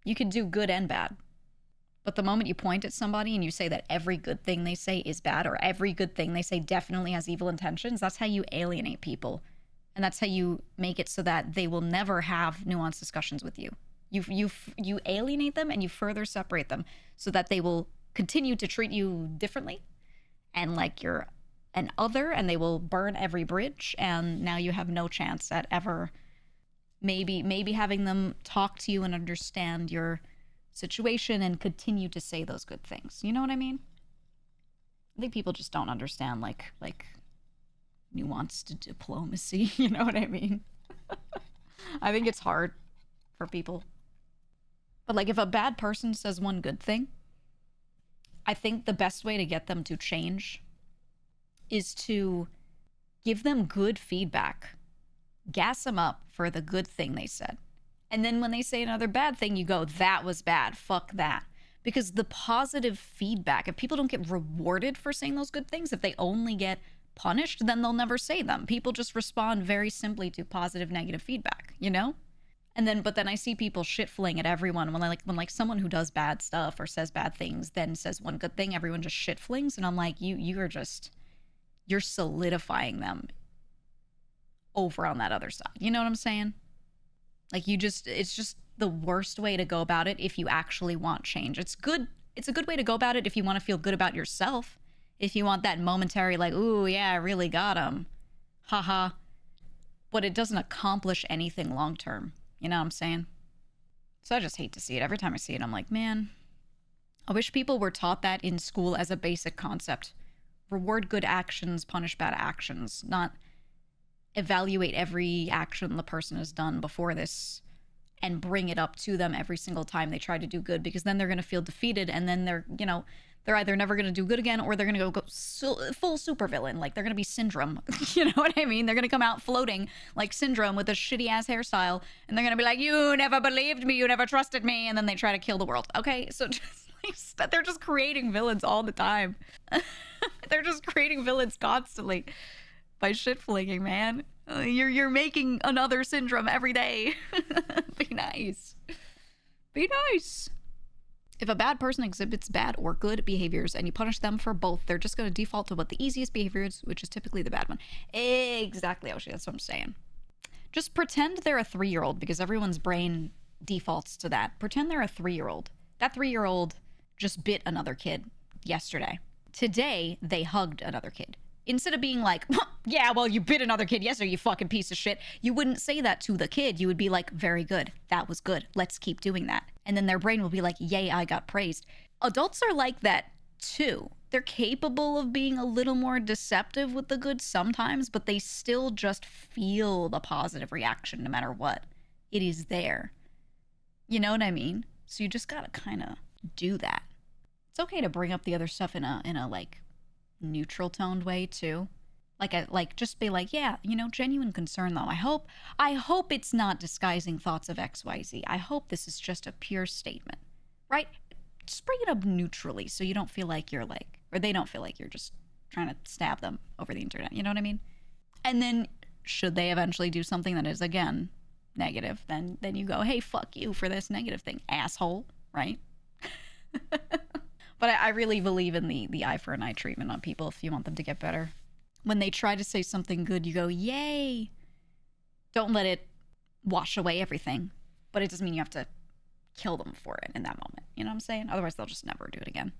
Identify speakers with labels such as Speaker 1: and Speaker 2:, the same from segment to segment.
Speaker 1: You can do good and bad. But the moment you point at somebody and you say that every good thing they say is bad, or every good thing they say definitely has evil intentions, that's how you alienate people. And that's how you make it so that they will never have nuanced discussions with you. You alienate them and you further separate them so that they will continue to treat you differently and like you're an other, and they will burn every bridge, and now you have no chance at ever maybe having them talk to you and understand your situation and continue to say those good things. You know what I mean? I think people just don't understand like nuanced diplomacy. You know what I mean? I think it's hard for people. But like if a bad person says one good thing, I think the best way to get them to change is to give them good feedback. Gas them up for the good thing they said. And then when they say another bad thing, you go, that was bad. Fuck that. Because the positive feedback, if people don't get rewarded for saying those good things, if they only get punished, then they'll never say them. People just respond very simply to positive, negative feedback, you know? But then I see people shit-fling at everyone when someone who does bad stuff or says bad things then says one good thing, everyone just shit-flings. And I'm like, you're solidifying them over on that other side. You know what I'm saying? Like it's just the worst way to go about it if you actually want change. It's a good way to go about it if you want to feel good about yourself. If you want that momentary like, ooh, yeah, I really got him. Haha. But it doesn't accomplish anything long term. You know what I'm saying? So I just hate to see it. Every time I see it, I'm like, man, I wish people were taught that in school as a basic concept. Reward good actions, punish bad actions, not evaluate every action the person has done before this and bring it up to them every single time they try to do good, because then they're going to feel defeated, and then they're either never going to do good again, or they're going to go full supervillain. Like they're going to be Syndrome. You know what I mean? They're going to come out floating like Syndrome with a shitty ass hairstyle, and they're going to be like, you never believed me, you never trusted me, and then they try to kill the world. Okay, so just they're just creating villains all the time. They're just creating villains constantly by shit flinging, man. You're making another Syndrome every day. Be nice. Be nice. If a bad person exhibits bad or good behaviors and you punish them for both, they're just going to default to what the easiest behavior is, which is typically the bad one. Exactly, Oshi. That's what I'm saying. Just pretend they're a 3-year-old, because everyone's brain defaults to that. Pretend they're a 3-year-old. That 3-year-old just bit another kid yesterday. Today, they hugged another kid. Instead of being like, yeah, well, you bit another kid yesterday, you fucking piece of shit. You wouldn't say that to the kid. You would be like, very good. That was good. Let's keep doing that. And then their brain will be like, yay, I got praised. Adults are like that too. They're capable of being a little more deceptive with the good sometimes, but they still just feel the positive reaction no matter what. It is there. You know what I mean? So you just gotta kind of do that. It's okay to bring up the other stuff in a like neutral toned way too. Like just be like, yeah, genuine concern though. I hope it's not disguising thoughts of XYZ. I hope this is just a pure statement. Right? Just bring it up neutrally so you don't feel like you're like, or they don't feel like you're just trying to stab them over the internet. You know what I mean? And then should they eventually do something that is again negative, then you go, hey, fuck you for this negative thing, asshole, right? But I really believe in the eye for an eye treatment on people if you want them to get better. When they try to say something good, you go, yay. Don't let it wash away everything. But it doesn't mean you have to kill them for it in that moment. You know what I'm saying? Otherwise, they'll just never do it again.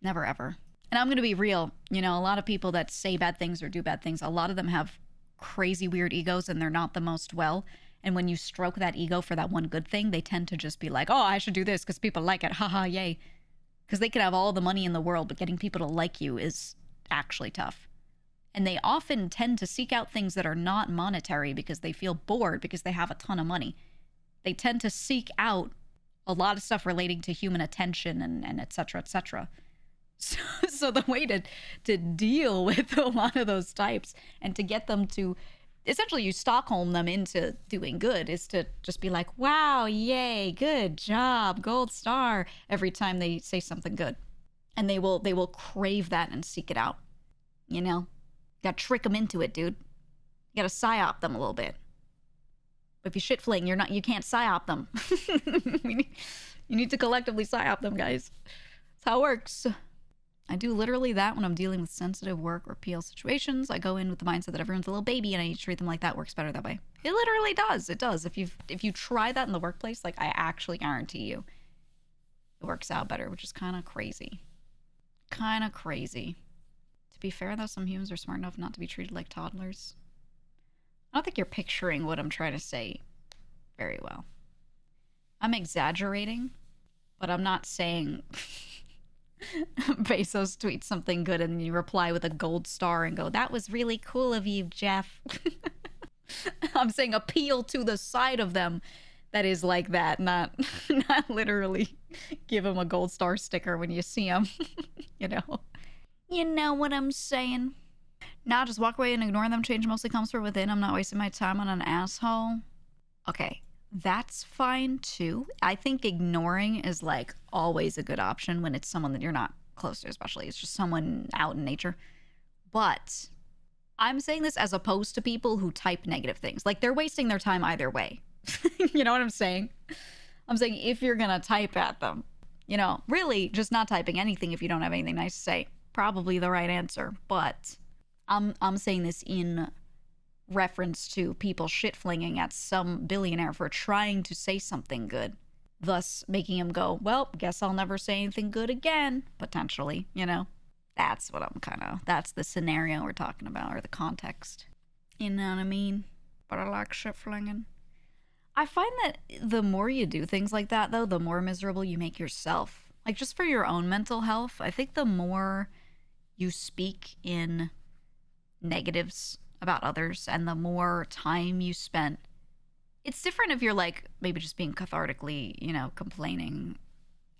Speaker 1: Never, ever. And I'm going to be real. A lot of people that say bad things or do bad things, a lot of them have crazy, weird egos, and they're not the most well. And when you stroke that ego for that one good thing, they tend to just be like, oh, I should do this because people like it. Haha, yay. Because they could have all the money in the world, but getting people to like you is actually tough. And they often tend to seek out things that are not monetary because they feel bored because they have a ton of money. They tend to seek out a lot of stuff relating to human attention and et cetera, et cetera. So the way to deal with a lot of those types and to get them to, essentially you Stockholm them into doing good, is to just be like, wow, yay, good job, gold star, every time they say something good. And they will crave that and seek it out. Gotta trick them into it, dude. You gotta psyop them a little bit. But if you shit fling, you can't psyop them. You need to collectively psyop them, guys. That's how it works. I do literally that when I'm dealing with sensitive work or PL situations. I go in with the mindset that everyone's a little baby and I need to treat them like that. Works better that way. It literally does. It does. If you try that in the workplace, like, I actually guarantee you it works out better, which is kind of crazy. Kind of crazy. To be fair, though, some humans are smart enough not to be treated like toddlers. I don't think you're picturing what I'm trying to say very well. I'm exaggerating, but I'm not saying Bezos tweets something good and you reply with a gold star and go, that was really cool of you, Jeff. I'm saying appeal to the side of them that is like that, not literally give them a gold star sticker when you see them. You know what I'm saying? Nah, just walk away and ignore them. Change mostly comes from within. I'm not wasting my time on an asshole. Okay, that's fine too. I think ignoring is like always a good option when it's someone that you're not close to, especially. It's just someone out in nature. But I'm saying this as opposed to people who type negative things. Like, they're wasting their time either way. You know what I'm saying? I'm saying if you're gonna type at them, really just not typing anything if you don't have anything nice to say. Probably the right answer. But I'm saying this in reference to people shit-flinging at some billionaire for trying to say something good, thus making him go, well, guess I'll never say anything good again, potentially, That's what that's the scenario we're talking about, or the context. You know what I mean? But I like shit-flinging. I find that the more you do things like that, though, the more miserable you make yourself. Like, just for your own mental health, I think the more you speak in negatives about others and the more time you spent, it's different if you're like maybe just being cathartically, complaining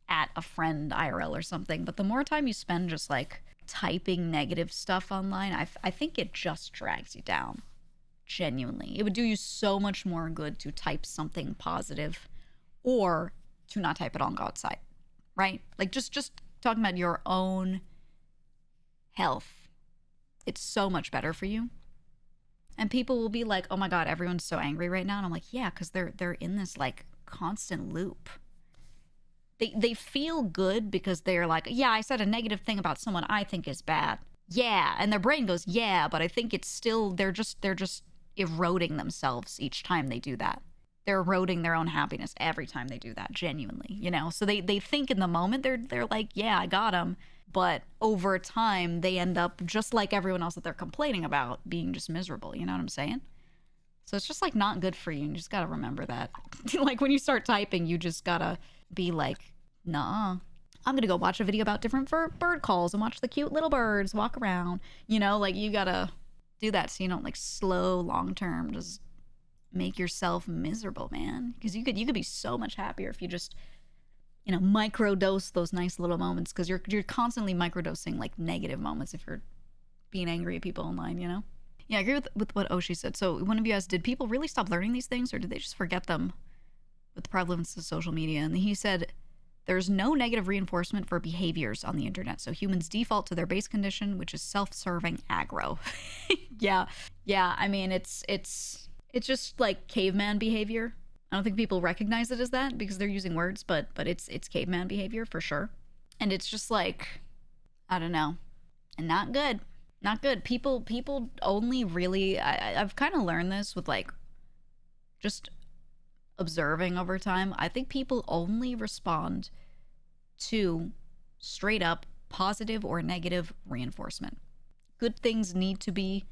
Speaker 1: at a friend IRL or something, but the more time you spend just like typing negative stuff online, I think it just drags you down. Genuinely, it would do you so much more good to type something positive or to not type at all and go outside, right? Like, just talking about your own health, it's so much better for you. And people will be like, oh my God, everyone's so angry right now. And I'm like, yeah, because they're in this like constant loop. They feel good because they're like, yeah, I said a negative thing about someone I think is bad. Yeah. And their brain goes, yeah, but I think it's still, they're just eroding themselves each time they do that. They're eroding their own happiness every time they do that, genuinely, So they think in the moment they're like, yeah, I got them. But over time, they end up just like everyone else that they're complaining about, being just miserable. You know what I'm saying? So it's just like not good for you. And you just got to remember that. Like, when you start typing, you just got to be like, nah, I'm going to go watch a video about different bird calls and watch the cute little birds walk around. Like, you got to do that so you don't like slow long term just make yourself miserable, man. Because you could be so much happier if you just microdose those nice little moments, because you're constantly microdosing like negative moments if you're being angry at people online, Yeah, I agree with what Oshi said. So one of you asked, did people really stop learning these things, or did they just forget them with the prevalence of social media? And he said, there's no negative reinforcement for behaviors on the internet, so humans default to their base condition, which is self-serving aggro. Yeah. I mean, it's just like caveman behavior. I don't think people recognize it as that because they're using words, but it's caveman behavior for sure. And it's just like, I don't know, and not good. Not good. People only really, I've kind of learned this with like just observing over time. I think people only respond to straight up positive or negative reinforcement. Good things need to be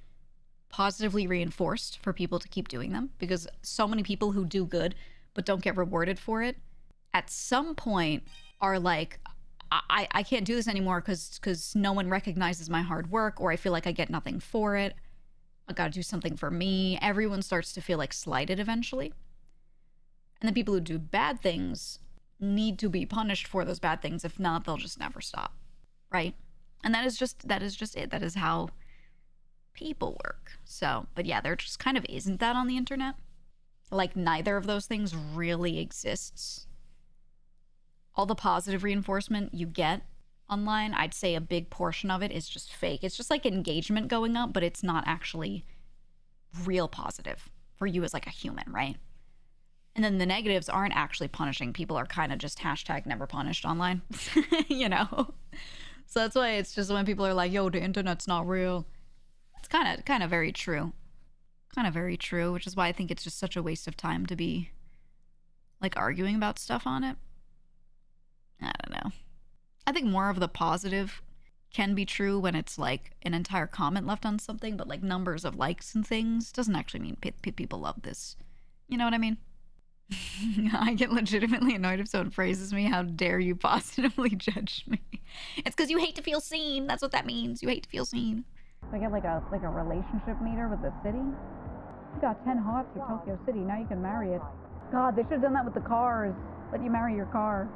Speaker 1: positively reinforced for people to keep doing them, because so many people who do good but don't get rewarded for it at some point are like, I can't do this anymore because no one recognizes my hard work, or I feel like I get nothing for it. I gotta do something for me. Everyone starts to feel like slighted eventually. And the people who do bad things need to be punished for those bad things. If not, they'll just never stop, right? And that is just it. That is how people work. So, but yeah, there just kind of isn't that on the internet. Like, neither of those things really exists. All the positive reinforcement you get online, I'd say a big portion of it is just fake. It's just like engagement going up, but it's not actually real positive for you as like a human, right? And then the negatives aren't actually punishing. People are kind of just hashtag never punished online, you know? So that's why it's just when people are like, yo, the internet's not real. It's kind of very true. Kind of very true, which is why I think it's just such a waste of time to be like arguing about stuff on it. I don't know. I think more of the positive can be true when it's like an entire comment left on something, but like numbers of likes and things doesn't actually mean people love this. You know what I mean? I get legitimately annoyed if someone phrases me, how dare you positively judge me. It's because you hate to feel seen. That's what that means. You hate to feel seen. I get like a relationship meter with the city. You got 10 hots for Tokyo City. Now you can marry it. God, they should have done that with the cars. Let you marry your car.